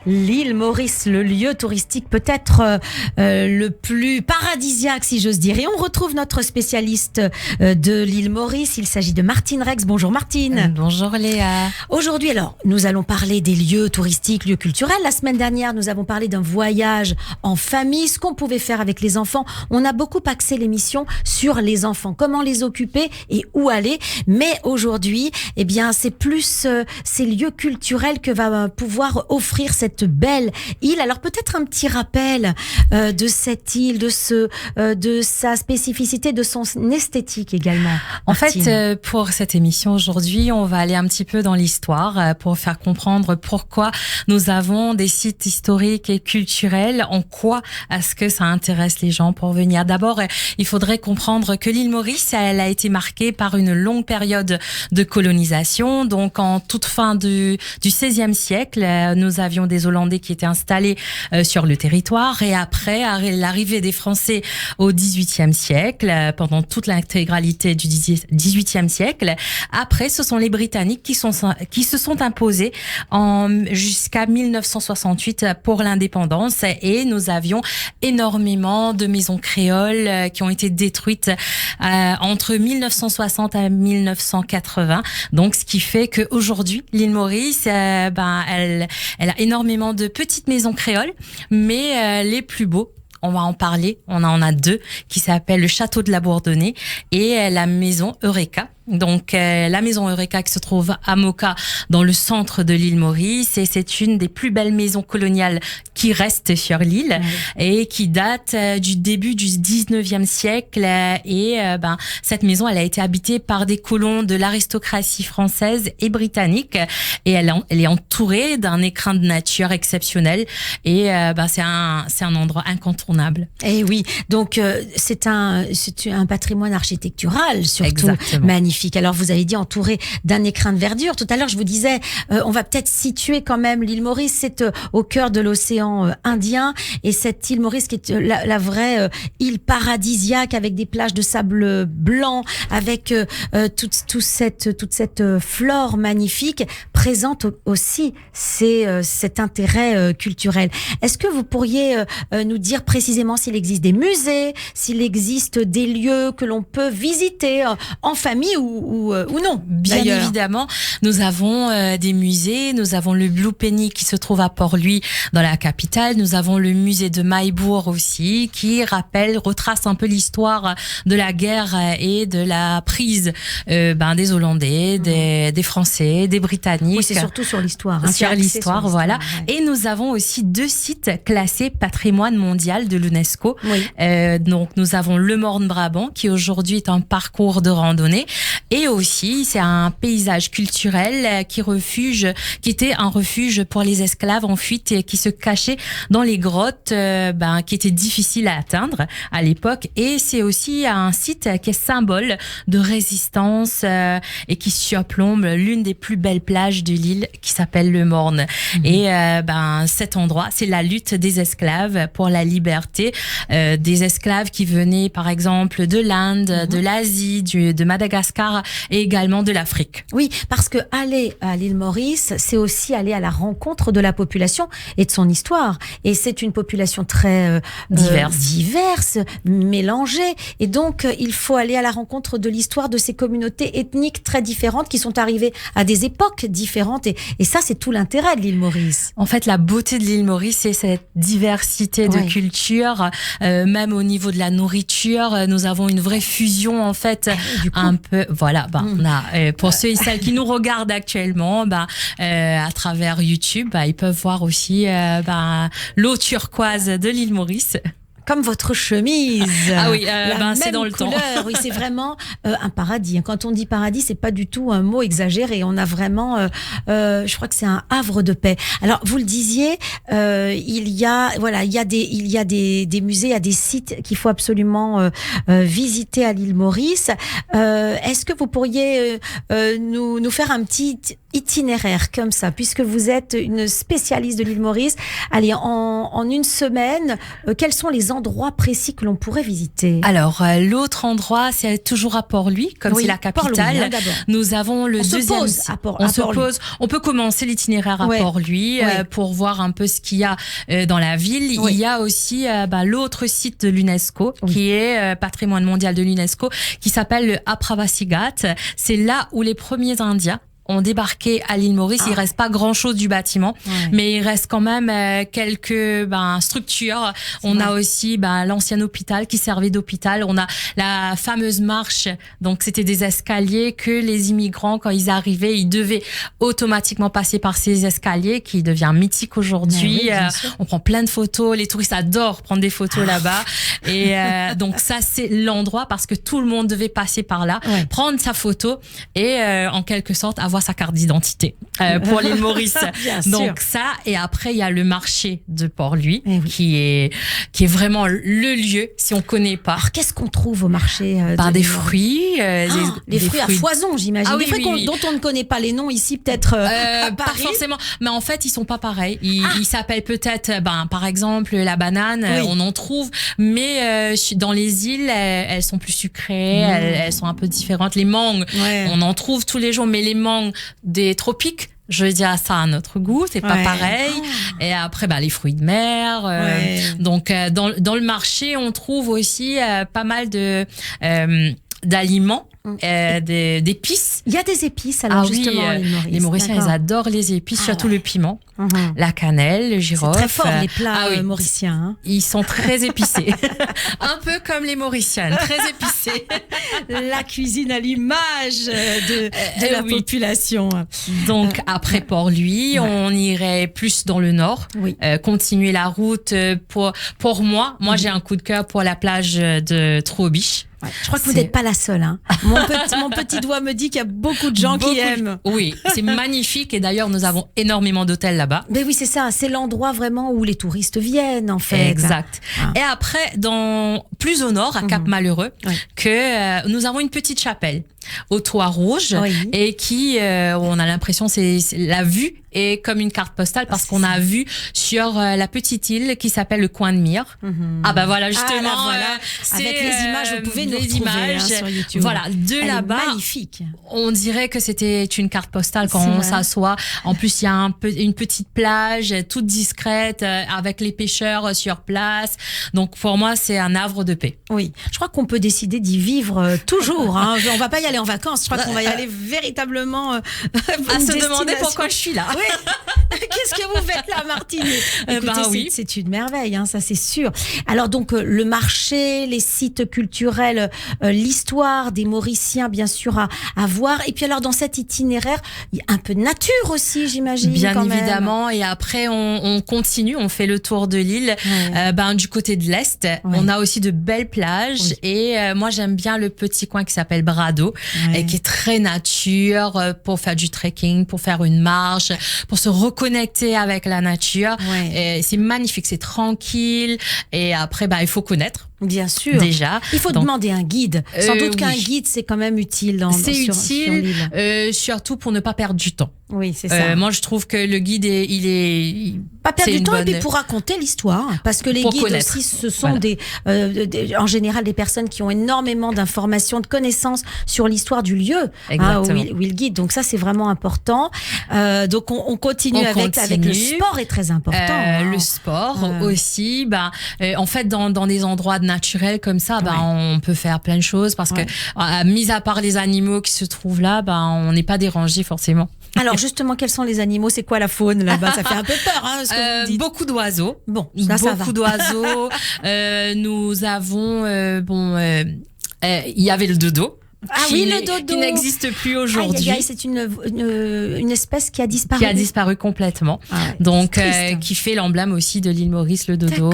L'île Maurice, le lieu touristique peut-être le plus paradisiaque, si j'ose dire. Et on retrouve notre spécialiste de l'île Maurice. Il s'agit de Martine Rex. Bonjour Martine. Bonjour Léa. Aujourd'hui, alors, nous allons parler des lieux touristiques, lieux culturels. La semaine dernière, nous avons parlé d'un voyage en famille, ce qu'on pouvait faire avec les enfants. On a beaucoup axé l'émission sur les enfants, comment les occuper et où aller. Mais aujourd'hui, eh bien, c'est plus ces lieux culturels que va pouvoir offrir cette belle île. Alors peut-être un petit rappel de cette île, de sa spécificité, de son esthétique également. En fait, pour cette émission aujourd'hui, on va aller un petit peu dans l'histoire pour faire comprendre pourquoi nous avons des sites historiques et culturels, en quoi est-ce que ça intéresse les gens pour venir. D'abord, il faudrait comprendre que l'île Maurice, elle a été marquée par une longue période de colonisation. Donc, en toute fin du XVIe siècle, nous avions des Hollandais qui étaient installés sur le territoire. Et après, l'arrivée des Français au XVIIIe siècle, pendant toute l'intégralité du XVIIIe siècle. Après, ce sont les Britanniques qui se sont imposés jusqu'à 1968 pour l'indépendance. Et nous avions énormément de maisons créoles qui ont été détruites entre 1960 et 1980. Donc, ce qui fait qu'aujourd'hui, l'île Maurice, elle a énormément de petites maisons créoles, mais les plus beaux, on va en parler. On en a deux qui s'appellent le Château de la Bourdonnais et la maison Eureka. Donc, la maison Eureka qui se trouve à Moka, dans le centre de l'île Maurice, et c'est une des plus belles maisons coloniales qui reste sur l'île et qui date du début du 19e siècle. Et cette maison, elle a été habitée par des colons de l'aristocratie française et britannique, et elle est entourée d'un écrin de nature exceptionnel. Et c'est un endroit incontournable. Et oui, donc c'est un patrimoine architectural surtout. Exactement. Magnifique. Alors, vous avez dit entouré d'un écrin de verdure. Tout à l'heure, je vous disais, on va peut-être situer quand même l'île Maurice. C'est au cœur de l'océan Indien. Et cette île Maurice qui est la vraie île paradisiaque avec des plages de sable blanc, avec toute cette flore magnifique, présente aussi cet intérêt culturel. Est-ce que vous pourriez nous dire précisément s'il existe des musées, s'il existe des lieux que l'on peut visiter en famille ou non? Bien évidemment, nous avons des musées. Nous avons le Blue Penny qui se trouve à Port-Louis dans la capitale. Nous avons le musée de Maillebourg aussi qui retrace un peu l'histoire de la guerre et de la prise des Hollandais, des Français, des Britanniques. Oui, c'est surtout sur l'histoire. Sur l'histoire, voilà. Ouais. Et nous avons aussi deux sites classés patrimoine mondial de l'UNESCO. Oui. Donc, nous avons le Morne-Brabant qui aujourd'hui est un parcours de randonnée. Et aussi, c'est un paysage culturel qui était un refuge pour les esclaves en fuite et qui se cachaient dans les grottes qui étaient difficiles à atteindre à l'époque. Et c'est aussi un site qui est symbole de résistance et qui surplombe l'une des plus belles plages de l'île qui s'appelle le Morne. Et cet endroit, c'est la lutte des esclaves pour la liberté. Des esclaves qui venaient par exemple de l'Inde, de l'Asie, de Madagascar et également de l'Afrique. Oui, parce que aller à l'île Maurice, c'est aussi aller à la rencontre de la population et de son histoire. Et c'est une population très diverse, mélangée. Et donc, il faut aller à la rencontre de l'histoire de ces communautés ethniques très différentes qui sont arrivées à des époques différentes. Et ça, c'est tout l'intérêt de l'île Maurice. En fait, la beauté de l'île Maurice, c'est cette diversité de cultures. Même au niveau de la nourriture, nous avons une vraie fusion, en fait, un peu... Voilà, on a, pour ceux et celles qui nous regardent actuellement, à travers YouTube, ils peuvent voir aussi l'eau turquoise de l'île Maurice. Comme votre chemise. Ah oui, c'est dans le couleur. temps. Oui, c'est vraiment un paradis. Quand on dit paradis, c'est pas du tout un mot exagéré. On a vraiment, je crois que c'est un havre de paix. Alors, vous le disiez, il y a des musées, il y a des sites qu'il faut absolument visiter à l'île Maurice. Est-ce que vous pourriez nous faire un petit itinéraire comme ça, puisque vous êtes une spécialiste de l'île Maurice? Allez, en une semaine, quels sont les endroits endroits précis que l'on pourrait visiter? Alors, l'autre endroit, c'est toujours à Port-Louis, comme c'est la capitale. Nous avons le deuxième. On peut commencer l'itinéraire à Port-Louis pour voir un peu ce qu'il y a dans la ville. Il y a aussi l'autre site de l'UNESCO qui est patrimoine mondial de l'UNESCO, qui s'appelle le Apravasi Ghat. C'est là où les premiers Indiens ont débarqué à l'île Maurice. Il reste pas grand-chose du bâtiment, mais il reste quand même quelques structures. On a aussi l'ancien hôpital qui servait d'hôpital. On a la fameuse marche. Donc, c'était des escaliers que les immigrants, quand ils arrivaient, ils devaient automatiquement passer par ces escaliers qui devient mythique aujourd'hui. On prend plein de photos. Les touristes adorent prendre des photos là-bas. Et donc, ça, c'est l'endroit parce que tout le monde devait passer par là, prendre sa photo et en quelque sorte avoir sa carte d'identité pour l'île Maurice. Donc ça, et après il y a le marché de Port-Louis qui est vraiment le lieu si on connaît pas. Alors qu'est-ce qu'on trouve au marché des fruits, des fruits à foison, j'imagine. Des fruits dont on ne connaît pas les noms ici, peut-être à Paris. Pas forcément, mais en fait ils sont pas pareils. Ils s'appellent peut-être, par exemple la banane, on en trouve, mais dans les îles elles sont plus sucrées, elles sont un peu différentes. Les mangues, on en trouve tous les jours, mais les mangues des tropiques, je veux dire, ça a un autre goût, c'est pas pareil. Et après, les fruits de mer. Donc, dans le marché, on trouve aussi pas mal de d'aliments. D'épices. Il y a des épices alors justement les Mauriciens ils adorent les épices, surtout le piment, la cannelle, le girofle. C'est très fort les plats mauriciens. Ils sont très épicés. Un peu comme les Mauriciennes, très épicés. La cuisine à l'image de la population. Donc après Port-Louis, on irait plus dans le nord, continuer la route pour moi j'ai un coup de cœur pour la plage de Trouobiche. Je crois que vous n'êtes pas la seule. Mon petit doigt me dit qu'il y a beaucoup de gens qui aiment. Oui, c'est magnifique et d'ailleurs nous avons énormément d'hôtels là-bas. Mais oui, c'est ça, c'est l'endroit vraiment où les touristes viennent en fait. Exact. Et après, plus au nord, à Cap-Malheureux, que nous avons une petite chapelle au toit rouge et qui, on a l'impression, c'est la vue est comme une carte postale parce qu'on a vu sur la petite île qui s'appelle le Coin de Mire. Voilà, justement, avec les images, vous pouvez nous retrouver sur YouTube. Voilà, là-bas, magnifique. On dirait que c'était une carte postale quand on s'assoit. En plus, il y a une petite plage toute discrète avec les pêcheurs sur place. Donc pour moi, c'est un havre de paix. Oui, je crois qu'on peut décider d'y vivre toujours. On va pas y aller en vacances. Je crois qu'on va y aller véritablement à se demander pourquoi je suis là. Qu'est-ce que vous faites là, Martine? Écoutez, c'est une merveille, ça c'est sûr. Alors donc le marché, les sites culturels, l'histoire des Mauriciens bien sûr à voir. Et puis alors dans cet itinéraire, il y a un peu de nature aussi, j'imagine. Bien évidemment. Et après on continue, on fait le tour de l'île. Du côté de l'est, on a aussi de belles plages. Et moi j'aime bien le petit coin qui s'appelle Brado, et qui est très nature pour faire du trekking, pour faire une marche, pour se reconnecter avec la nature. Et c'est magnifique, c'est tranquille. Et après, il faut connaître. Bien sûr. Déjà. Il faut demander un guide. Sans doute qu'un guide, c'est quand même utile sur l'île. Surtout pour ne pas perdre du temps. Oui, c'est ça. Moi, je trouve que le guide, pas perdre du temps et puis pour raconter l'histoire. Parce que les guides aussi, ce sont en général des personnes qui ont énormément d'informations, de connaissances sur l'histoire du lieu où ils guident. Donc ça, c'est vraiment important. Donc on continue avec le sport est très important. Le sport aussi. En fait, dans des endroits naturels comme ça, on peut faire plein de choses parce que, mis à part les animaux qui se trouvent là, on n'est pas dérangé forcément. Alors justement, quels sont les animaux? C'est quoi la faune là-bas? Ça fait un peu peur, ce que vous dites. Beaucoup d'oiseaux. Bon, ça va. Beaucoup d'oiseaux. Nous avons, il y avait le dodo. Le dodo. Qui n'existe plus aujourd'hui. C'est une espèce qui a disparu. Qui a disparu complètement. Donc, qui fait l'emblème aussi de l'île Maurice, le dodo.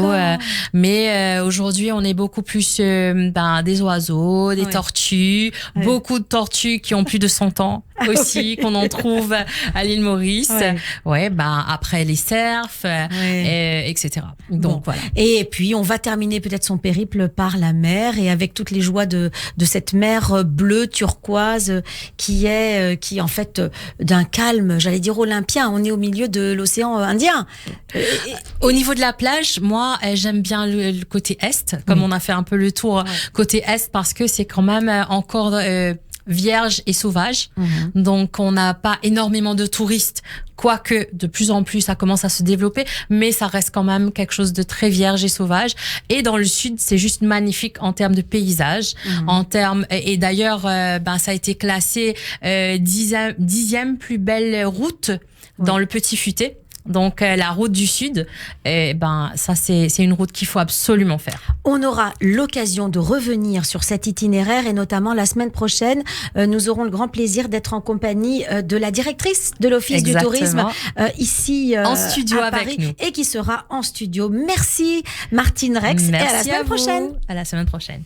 Mais aujourd'hui, on est beaucoup plus des oiseaux, des tortues, beaucoup de tortues qui ont plus de 100 ans aussi, qu'on en trouve à l'île Maurice. Après les cerfs, etc. Donc voilà. Et puis, on va terminer peut-être son périple par la mer et avec toutes les joies de cette mer bleu turquoise qui en fait d'un calme, j'allais dire olympien. On est au milieu de l'océan Indien. Au niveau de la plage, moi, j'aime bien le côté est, comme on a fait un peu le tour côté est, parce que c'est quand même encore vierge et sauvage. Donc, on n'a pas énormément de touristes, quoique de plus en plus, ça commence à se développer, mais ça reste quand même quelque chose de très vierge et sauvage. Et dans le sud, c'est juste magnifique en termes de paysage, en termes, et d'ailleurs, ça a été classé 10e plus belle route dans le Petit Futé. Donc la route du Sud, ça c'est une route qu'il faut absolument faire. On aura l'occasion de revenir sur cet itinéraire et notamment la semaine prochaine, nous aurons le grand plaisir d'être en compagnie de la directrice de l'Office du tourisme ici en studio à avec Paris nous et qui sera en studio. Merci Martine Rex. Merci et à la semaine prochaine. À la semaine prochaine.